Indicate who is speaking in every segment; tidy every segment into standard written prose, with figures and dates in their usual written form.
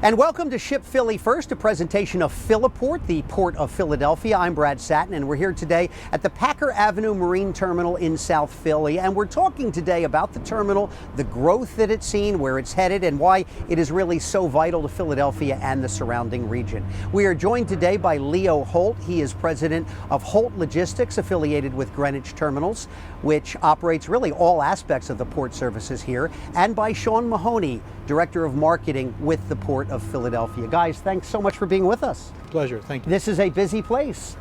Speaker 1: And welcome to Ship Philly First, a presentation of PhilaPort, the Port of Philadelphia. I'm Brad Satin, and we're here today at the Packer Avenue Marine Terminal in South Philly. And we're talking today about the terminal, the growth that it's seen, where it's headed, and why it is really so vital to Philadelphia and the surrounding region. We are joined today by Leo Holt. He is president of Holt Logistics, affiliated with Greenwich Terminals, which operates really all aspects of the port services here, and by Sean Mahoney, director of marketing with the Port of Philadelphia. Guys, thanks so much for being with us.
Speaker 2: Pleasure, thank you.
Speaker 1: This is a busy place.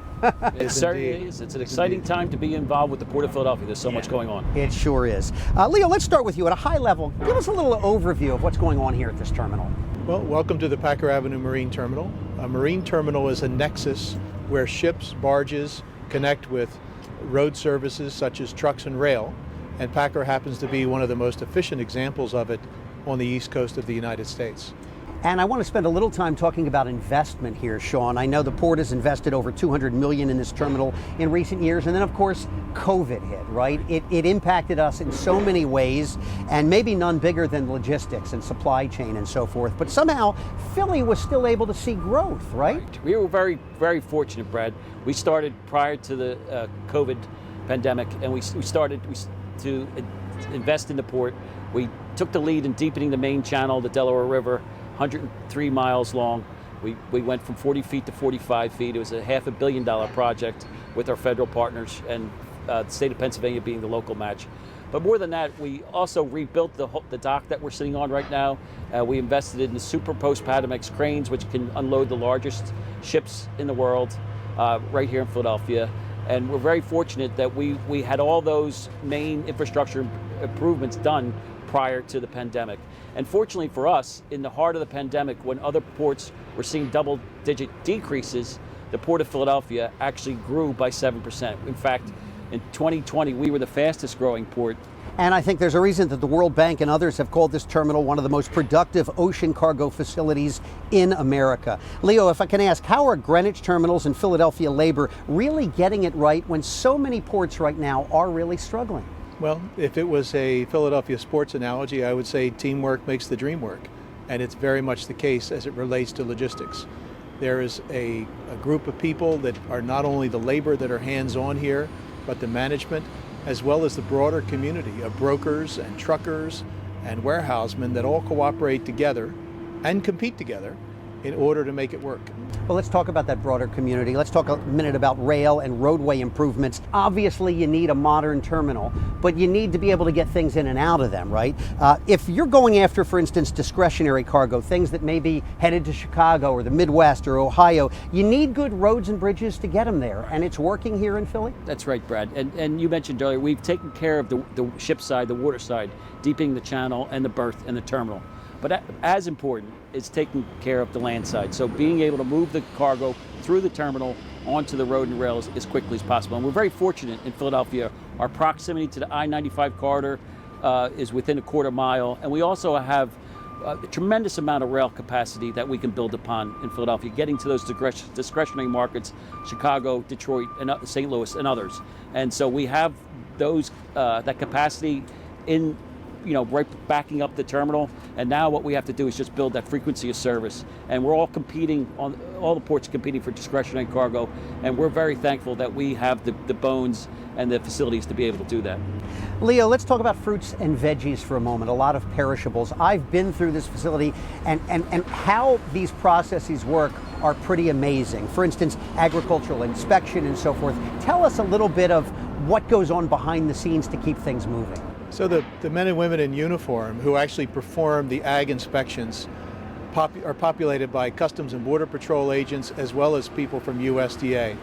Speaker 3: It certainly is. It's an exciting time to be involved with the Port of Philadelphia. There's so much going on.
Speaker 1: It sure is. Leo, let's start with you at a high level. Give us a little overview of what's going on here at this terminal.
Speaker 2: Well, welcome to the Packer Avenue Marine Terminal. A marine terminal is a nexus where ships, barges connect with road services such as trucks and rail, and Packer happens to be one of the most efficient examples of it on the east coast of the United States.
Speaker 1: And I want to spend a little time talking about investment here, Sean. I know the port has invested over $200 million in this terminal in recent years, and then of course COVID hit, right? It impacted us in so many ways, and maybe none bigger than logistics and supply chain and so forth. But somehow Philly was still able to see growth, right?
Speaker 3: We were very, very fortunate, Brad. We started prior to the COVID pandemic, and we started to invest in the port. We took the lead in deepening the main channel, the Delaware River, 103 miles long. We went from 40 feet to 45 feet. It was a $500 million project with our federal partners, and the state of Pennsylvania being the local match. But more than that, we also rebuilt the dock that we're sitting on right now. We invested in the super post-Panamax cranes, which can unload the largest ships in the world right here in Philadelphia. And we're very fortunate that we had all those main infrastructure improvements done prior to the pandemic. And fortunately for us, in the heart of the pandemic, when other ports were seeing double-digit decreases, the Port of Philadelphia actually grew by 7%. In fact, in 2020, we were the fastest growing port.
Speaker 1: And I think there's a reason that the World Bank and others have called this terminal one of the most productive ocean cargo facilities in America. Leo, if I can ask, how are Greenwich Terminals and Philadelphia labor really getting it right when so many ports right now are really struggling?
Speaker 2: Well, if it was a Philadelphia sports analogy, I would say teamwork makes the dream work. And it's very much the case as it relates to logistics. There is a group of people that are not only the labor that are hands-on here, but the management, as well as the broader community of brokers and truckers and warehousemen that all cooperate together and compete together in order to make it work.
Speaker 1: Well, let's talk about that broader community. Let's talk a minute about rail and roadway improvements. Obviously, you need a modern terminal, but you need to be able to get things in and out of them, right? If you're going after, for instance, discretionary cargo, things that may be headed to Chicago or the Midwest or Ohio, you need good roads and bridges to get them there, and it's working here in Philly?
Speaker 3: That's right, Brad. And you mentioned earlier, we've taken care of the ship side, the water side, deepening the channel and the berth and the terminal. But as important is taking care of the land side. So being able to move the cargo through the terminal onto the road and rails as quickly as possible. And we're very fortunate in Philadelphia. Our proximity to the I-95 corridor is within a quarter mile. And we also have a tremendous amount of rail capacity that we can build upon in Philadelphia, getting to those discretionary markets, Chicago, Detroit, and St. Louis, and others. And so we have those that capacity in, right backing up the terminal. And now what we have to do is just build that frequency of service. And we're all the ports competing for discretionary cargo. And we're very thankful that we have the bones and the facilities to be able to do that.
Speaker 1: Leo, let's talk about fruits and veggies for a moment, a lot of perishables. I've been through this facility, and how these processes work are pretty amazing. For instance, agricultural inspection and so forth. Tell us a little bit of what goes on behind the scenes to keep things moving.
Speaker 2: So the men and women in uniform who actually perform the ag inspections are populated by Customs and Border Patrol agents as well as people from USDA.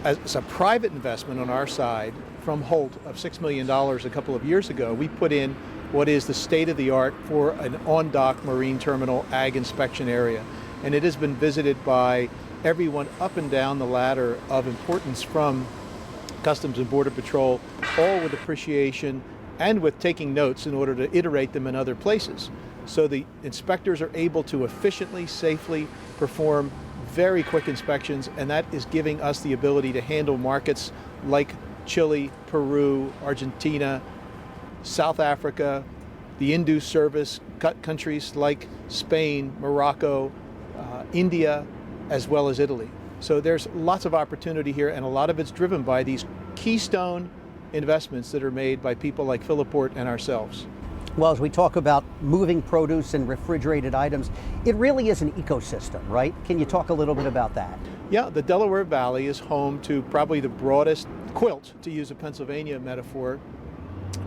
Speaker 2: As a private investment on our side from Holt of $6 million a couple of years ago, we put in what is the state-of-the-art for an on-dock marine terminal ag inspection area. And it has been visited by everyone up and down the ladder of importance from Customs and Border Patrol, all with appreciation and with taking notes in order to iterate them in other places. So the inspectors are able to efficiently, safely perform very quick inspections, and that is giving us the ability to handle markets like Chile, Peru, Argentina, South Africa, the Indus service countries like Spain, Morocco, India, as well as Italy. So there's lots of opportunity here, and a lot of it's driven by these keystone investments that are made by people like PhilaPort and ourselves.
Speaker 1: Well, as we talk about moving produce and refrigerated items, it really is an ecosystem, right? Can you talk a little bit about that?
Speaker 2: Yeah, the Delaware Valley is home to probably the broadest quilt, to use a Pennsylvania metaphor,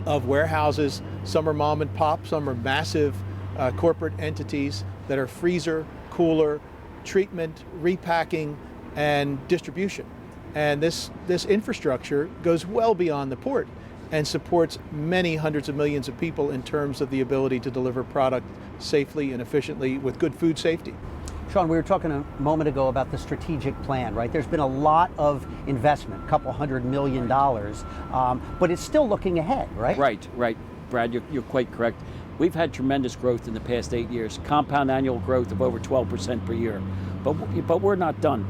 Speaker 2: of warehouses. Some are mom and pop, some are massive corporate entities that are freezer, cooler, treatment, repacking, and distribution. And this infrastructure goes well beyond the port and supports many hundreds of millions of people in terms of the ability to deliver product safely and efficiently with good food safety.
Speaker 1: Sean, we were talking a moment ago about the strategic plan, right? There's been a lot of investment, $200 million, but it's still looking ahead, right?
Speaker 3: Right. Brad, you're quite correct. We've had tremendous growth in the past 8 years, compound annual growth of over 12% per year. But we're not done.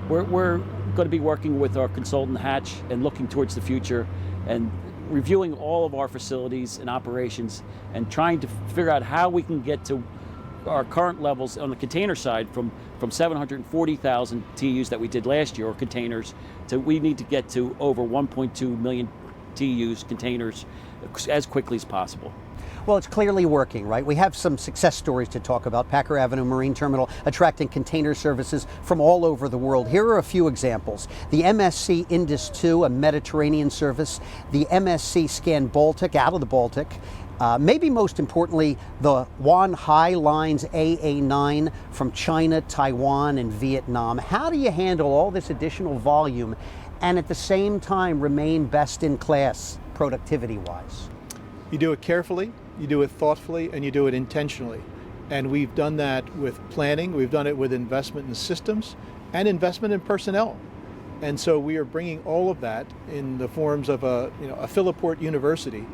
Speaker 3: We're going to be working with our consultant Hatch and looking towards the future and reviewing all of our facilities and operations and trying to figure out how we can get to our current levels on the container side from 740,000 TEUs that we did last year, or containers, to we need to get to over 1.2 million TEUs, containers, as quickly as possible.
Speaker 1: Well, it's clearly working, right? We have some success stories to talk about. Packer Avenue Marine Terminal attracting container services from all over the world. Here are a few examples. The MSC Indus II, a Mediterranean service. The MSC Scan Baltic out of the Baltic. Maybe most importantly, the Wan Hai Lines AA9 from China, Taiwan, and Vietnam. How do you handle all this additional volume and at the same time remain best in class productivity-wise?
Speaker 2: You do it carefully, you do it thoughtfully, and you do it intentionally. And we've done that with planning, we've done it with investment in systems, and investment in personnel. And so we are bringing all of that in the forms of a PhilaPort University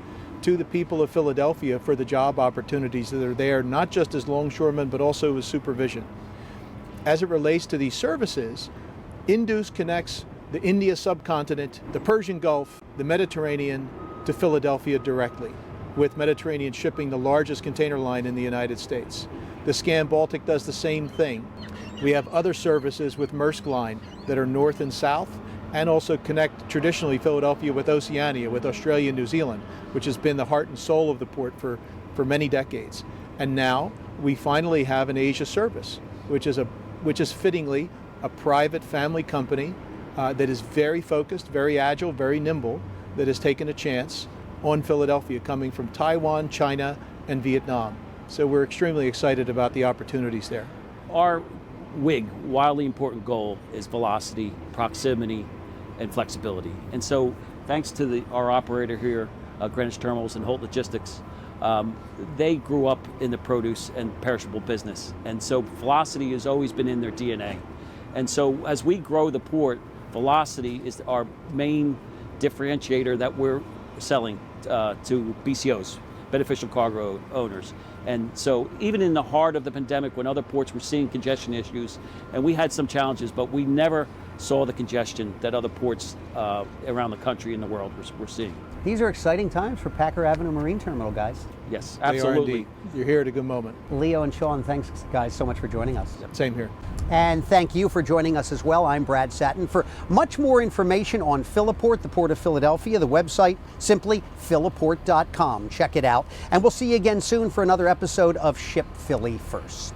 Speaker 2: to the people of Philadelphia for the job opportunities that are there, not just as longshoremen, but also with supervision. As it relates to these services, Indus connects the India subcontinent, the Persian Gulf, the Mediterranean to Philadelphia directly, with Mediterranean shipping the largest container line in the United States. The Scan Baltic does the same thing. We have other services with Maersk Line that are north and south, and also connect traditionally Philadelphia with Oceania, with Australia and New Zealand, which has been the heart and soul of the port for many decades. And now we finally have an Asia service, which is fittingly a private family company that is very focused, very agile, very nimble, that has taken a chance on Philadelphia, coming from Taiwan, China, and Vietnam. So we're extremely excited about the opportunities there.
Speaker 3: Our WIG, wildly important goal, is velocity, proximity, and flexibility. And so thanks to our operator here, Greenwich Terminals and Holt Logistics, they grew up in the produce and perishable business. And so velocity has always been in their DNA. And so as we grow the port, velocity is our main differentiator that we're selling to BCOs, beneficial cargo owners. And so even in the heart of the pandemic, when other ports were seeing congestion issues, and we had some challenges, but we never saw the congestion that other ports around the country and the world were seeing.
Speaker 1: These are exciting times for Packer Avenue Marine Terminal, guys.
Speaker 3: Yes, absolutely.
Speaker 2: You're here at a good moment.
Speaker 1: Leo and Sean, thanks guys so much for joining us.
Speaker 2: Same here.
Speaker 1: And thank you for joining us as well. I'm Brad Satin. For much more information on PhilaPort, the Port of Philadelphia, the website, simply philaport.com. Check it out. And we'll see you again soon for another episode of Ship Philly First.